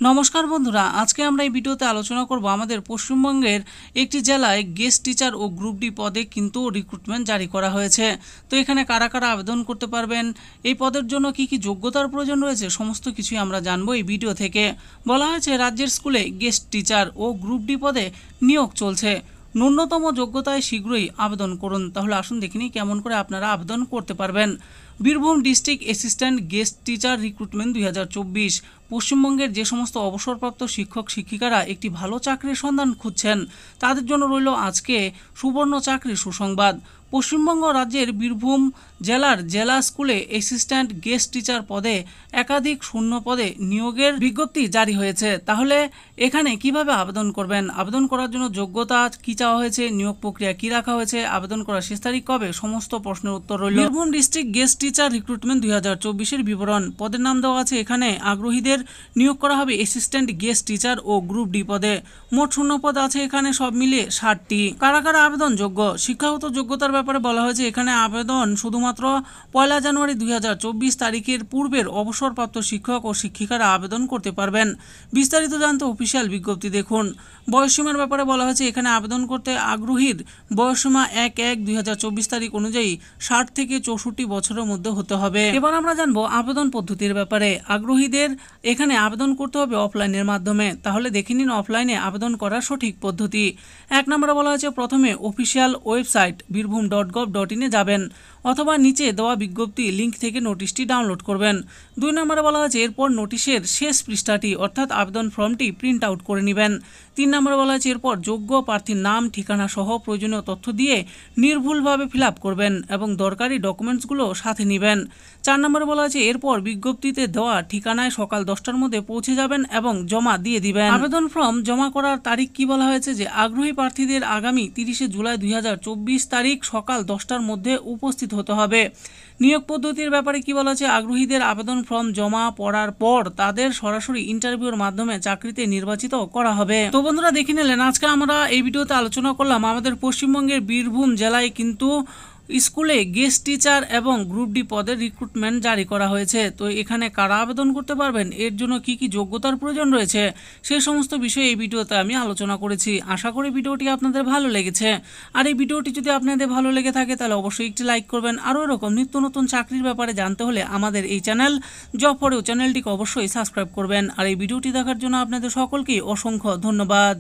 নমস্কার বন্ধুরা, আজকে আমরা এই ভিডিওতে আলোচনা করব আমাদের পশ্চিমবঙ্গের একটি জেলায় গেস্ট টিচার ও গ্রুপ ডি পদে কিন্তু রিক্রুটমেন্ট জারি করা হয়েছে। তো এখানে কারা কারা আবেদন করতে পারবেন, এই পদের জন্য কি কি যোগ্যতার প্রয়োজন রয়েছে, সমস্ত কিছুই আমরা জানবো এই ভিডিও থেকে। বলা হয়েছে রাজ্যের স্কুলে গেস্ট টিচার ও গ্রুপ ডি পদে নিয়োগ চলছে, ন্যূনতম যোগ্যতায় শীঘ্রই আবেদন করুন। তাহলে আসুন দেখিনি কেমন করে আপনারা আবেদন করতে পারবেন। Birbhum district assistant guest teacher recruitment 2024। পশ্চিমবঙ্গের যে সমস্ত অবসরপ্রাপ্ত শিক্ষক শিক্ষিকারা একটি ভালো চাকরির সন্ধান খুঁজছেন তাদের জন্য রইল আজকে সুবর্ণ চাকরির সুসংবাদ। পশ্চিমবঙ্গ রাজ্যের বীরভূম জেলার জেলা স্কুলে অ্যাসিস্ট্যান্ট গেস্ট টিচার পদে একাধিক শূন্য পদে নিয়োগের বিজ্ঞপ্তি জারি হয়েছে। তাহলে এখানে কিভাবে আবেদন করবেন, আবেদন করার জন্য যোগ্যতা কি চাওয়া হয়েছে, নিয়োগ প্রক্রিয়া কি রাখা হয়েছে, আবেদন করার শেষ তারিখ কবে, সমস্ত প্রশ্নের উত্তর রইল। Birbhum district guest teacher recruitment 2024-এর বিবরণ। পদের নাম দেওয়া আছে এখানে। আগ্রহীদের নিয়োগ করা হবে অ্যাসিস্ট্যান্ট গেস্ট টিচার ও গ্রুপ ডি পদে। মোট শূন্য পদ আছে এখানে সব মিলিয়ে 60টি। কারা কারা আবেদন যোগ্য, শিক্ষাগত যোগ্যতার ব্যাপারে বলা হয়েছে এখানে আবেদন শুধুমাত্র 1 জানুয়ারি 2024 তারিখের পূর্বের অবসরপ্রাপ্ত শিক্ষক ও শিক্ষিকারা আবেদন করতে পারবেন। বিস্তারিত জানতে অফিসিয়াল বিজ্ঞপ্তি দেখুন। বয়সসীমার ব্যাপারে বলা হয়েছে এখানে আবেদন করতে আগ্রহীর বয়সসীমা 1/1/2024 তারিখ অনুযায়ী 60 থেকে 64 বছরের মধ্যে হতে হবে। এবার আমরা জানবো আবেদন পদ্ধতির ব্যাপারে। আগ্রহীদের এখানে আবেদন করতে হবে অফলাইনের মাধ্যমে। তাহলে দেখে নিন অফলাইনে আবেদন করার সঠিক পদ্ধতি। 1 নম্বরে বলা হয়েছে প্রথমে অফিসিয়াল ওয়েবসাইট birbhum.gov.in যাবেন অথবা নিচে দেওয়া বিজ্ঞপ্তি লিঙ্ক থেকে নোটিশটি ডাউনলোড করবেন। 2 নম্বরে বলা হয়েছে এরপর নোটিশের শেষ পৃষ্ঠাটি অর্থাৎ আবেদন ফর্মটি প্রিন্ট আউট করে নেবেন। 3 নম্বরে বলা হয়েছে এরপর যোগ্য প্রার্থীর নাম ঠিকানা সহ প্রয়োজনীয় তথ্য দিয়ে নির্ভুলভাবে ফিল আপ করবেন এবং দরকারি ডকুমেন্টসগুলো সাথে নেবেন। 4 নম্বরে বলা হয়েছে এরপর বিজ্ঞপ্তিতে দেওয়া ঠিকানায় সকাল 10টার মধ্যে পৌঁছে যাবেন এবং জমা দিয়ে দিবেন। আবেদন ফর্ম জমা করার তারিখ কি বলা হয়েছে যে আগ্রহী প্রার্থীদের আগামী 30 জুলাই 2024 তারিখ সকাল 10টার মধ্যে উপস্থিত হতে হবে। নিয়োগ পদ্ধতির ব্যাপারে কি বলা হয়েছে আগ্রহীদের আবেদন ফর্ম জমা পড়ার পর তাদের সরাসরি ইন্টারভিউর মাধ্যমে চাকরিতে নির্বাচিত করা হবে। তো বন্ধুরা দেখে নিলেন আজকে আমরা এই ভিডিওতে আলোচনা করলাম আমাদের পশ্চিমবঙ্গের বীরভূম জেলায় কিন্তু স্কুলে গেস্ট টিচার এবং গ্রুপ ডি পদের রিক্রুটমেন্ট জারি করা হয়েছে। তো এখানে কারা আবেদন করতে পারবেন, এর জন্য কি কি যোগ্যতার প্রয়োজন রয়েছে, সেই সমস্ত বিষয়ে এই ভিডিওতে আমি আলোচনা করেছি। আশা করি ভিডিওটি আপনাদের ভালো লেগেছে। আর এই ভিডিওটি যদি আপনাদের ভালো লেগে থাকে তাহলে অবশ্যই একটি লাইক করবেন। আরও এরকম নিত্য নতুন চাকরির ব্যাপারে জানতে হলে আমাদের এই চ্যানেল জব ফরেও চ্যানেলটিকে অবশ্যই সাবস্ক্রাইব করবেন। আর এই ভিডিওটি দেখার জন্য আপনাদের সকলকেই অসংখ্য ধন্যবাদ।